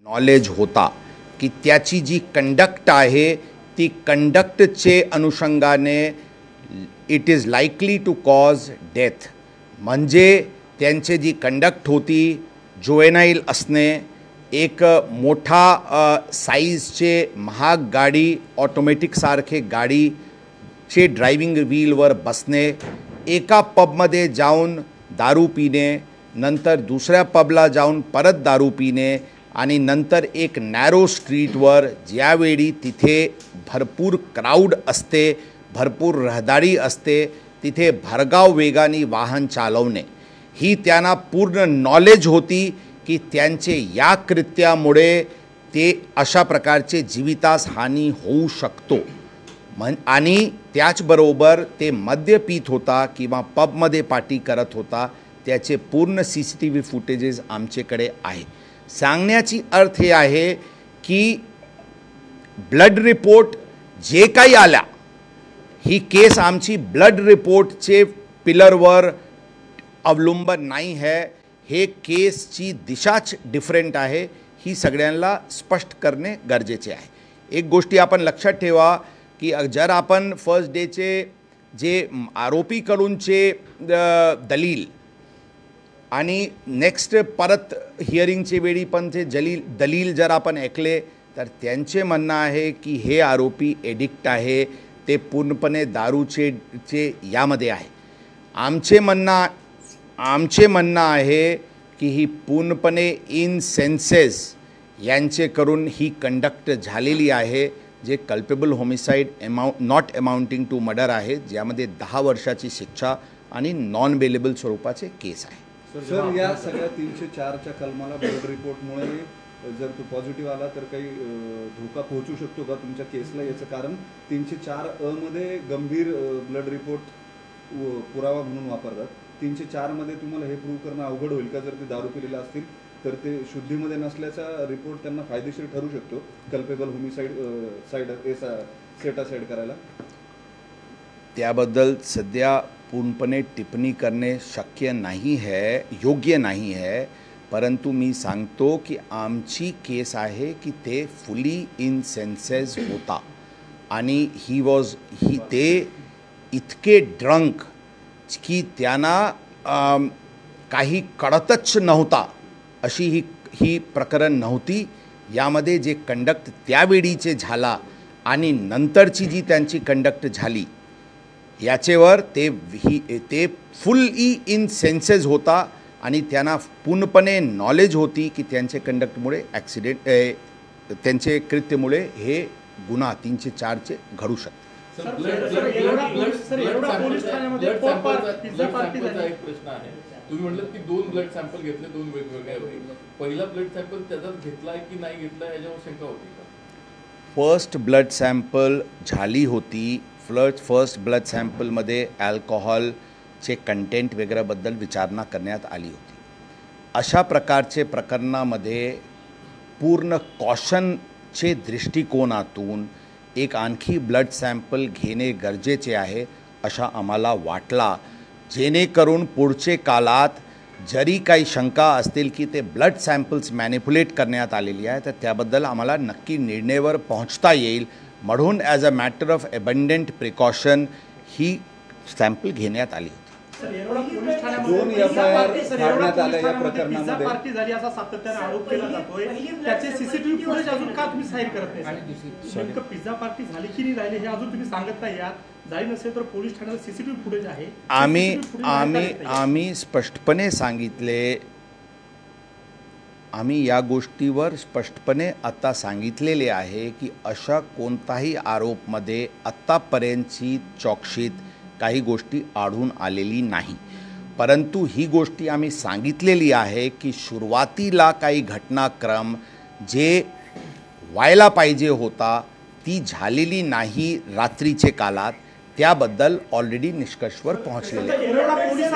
Knowledge होता की त्याची जी कंडक्ट आहे ती कंडक्टचे अनुषंगाने it is likely to cause death. म्हणजे त्यांचे जी कंडक्ट होती जुवेनाइल असणे, एक मोठा साईजचे महाग गाडी ऑटोमॅटिक सारखे गाडीचे ड्रायव्हिंग व्हीलवर बसणे, एका पबमध्ये जाऊन दारू पिणे, नंतर दुसऱ्या पबला जाऊन परत दारू पिणे आणि नंतर एक नॅरो स्ट्रीटवर ज्यावेळी तिथे भरपूर क्राऊड असते, भरपूर रहदारी असते, तिथे भरधाव वेगाने वाहन चालवणे ही त्यांना पूर्ण नॉलेज होती की त्यांचे या कृत्यामुळे ते अशा प्रकारचे जीवितास हानी होऊ शकतो। आणि त्याचबरोबर ते मद्य पीत होता किंवा पबमध्ये पार्टी करत होता, त्याचे पूर्ण CCTV फुटेजेस आमच्याकडे आहे। सांगण्याची अर्थ हे आहे की ब्लड रिपोर्ट जे काही आला, ही केस आमची ब्लड रिपोर्टचे पिलरवर अवलंबून नाही है, हे केसची दिशाच डिफरंट आहे, ही सगळ्यांना स्पष्ट करणे गरजेचे आहे। एक गोष्टी आपण लक्षात ठेवा की जर आपण फर्स्ट डेचे जे आरोपीकडूनचे दलील आणि नेक्स्ट परत हिअरिंगचे वेळी पण ते दलील जर आपण ऐकले तर त्यांचे म्हणणं आहे की हे आरोपी एडिक्ट आहे, ते पूर्णपणे दारूचे यामध्ये आहे। आमचे म्हणणं आहे की ही पूर्णपणे इन सेन्सेस यांचे करून ही कंडक्ट झालेली आहे, जे culpable homicide not amounting to murder आहे, ज्यामध्ये 10 वर्षाची शिक्षा आणि नॉन बेलेबल स्वरूपाचे केस आहे। सर, या सगळ्या 304च्या कलमाला ब्लड रिपोर्टमुळे जर तो पॉझिटिव्ह आला तर काही धोका पोहोचू शकतो का तुमच्या केसला? याचं कारण 304 मध्ये गंभीर ब्लड रिपोर्ट पुरावा म्हणून वापरतात, 304 मध्ये तुम्हाला हे प्रूव्ह करणं अवघड होईल का? जर ते दारू पिलेले असतील तर ते शुद्धीमध्ये नसल्याचा रिपोर्ट त्यांना फायदेशीर ठरू शकतो कल्पेबल होमिसाइड सेट असाइड करायला? त्याबद्दल सध्या पूर्णपणे टिप्पणी करणे शक्य नाही है, योग्य नाही है, परंतु मी सांगतो की आमची केस आहे की ते फुली इन सेन्सेस होता आणि ते इतके ड्रंक की त्यांना काही कळतच नव्हता, अशी ही प्रकरण नव्हती। यामध्ये जे कंडक्ट त्यावेळीचे झाला आणि नंतरची जी त्यांची कंडक्ट झाली याचेवर ते फुली इन सेन्सेस होता आणि त्यांना पूर्णपणे नॉलेज होती की त्यांचे कंडक्टमुळे त्यांचे कृत्यामुळे हे गुन्हा 304चे घडू शकते। तुम्ही म्हटलं की 2 ब्लड सॅम्पल घेतले, 2 वेगवेगळ्या वेळी, पहिला ब्लड सॅम्पल त्याच्यात घेतलाय की नाही घेतलाय याच्यावर शंका होती का? फर्स्ट ब्लड सॅम्पल झाली होती, फर्स्ट ब्लड सॅम्पलमध्ये अल्कोहोलचे कंटेंट वगैरेबद्दल विचारणा करण्यात आली होती। अशा प्रकारचे प्रकरणामध्ये पूर्ण कॉशनचे दृष्टिकोनातून एक आणखी ब्लड सॅम्पल घेणे गरजेचे आहे अशा आम्हाला वाटला, जेणेकरून पुढचे काळात जरी काही शंका असतील की ते ब्लड सॅम्पल्स मॅनिप्युलेट करण्यात आलेली आहे तर त्याबद्दल आम्हाला नक्की निर्णयावर पोहोचता येईल, म्हणून as a matter of abundant precaution he sample घेण्यात आली होती। 2 FIR काढण्यात आल्या या प्रकरणामध्ये। पार्टी झाली असा सातत्याने आरोप केला जातोय, त्याचे CCTV फुटेज अजून का तुम्ही साईड करत नाही? नेमकं पिझ्झा पार्टी झाली की नाही झाली हे अजून तुम्ही सांगत नाही आहात। झाली नसेल तर पोलीस ठाण्यात CCTV फुटेज आहे, आम्ही स्पष्टपणे सांगितले, आम्ही या गोष्टीवर स्पष्टपणे आता सांगितलेले आहे की अशा कोणताही आरोपमध्ये आत्तापर्यंतची चौकशीत काही गोष्टी आढळून आलेली नाही, परंतु ही गोष्टी आम्ही सांगितलेली आहे की सुरुवातीला काही घटनाक्रम जे व्हायला पाहिजे होता ती झालेली नाही रात्रीचे काळात, त्याबद्दल ऑलरेडी निष्कर्षवर पोहोचलेले आहे।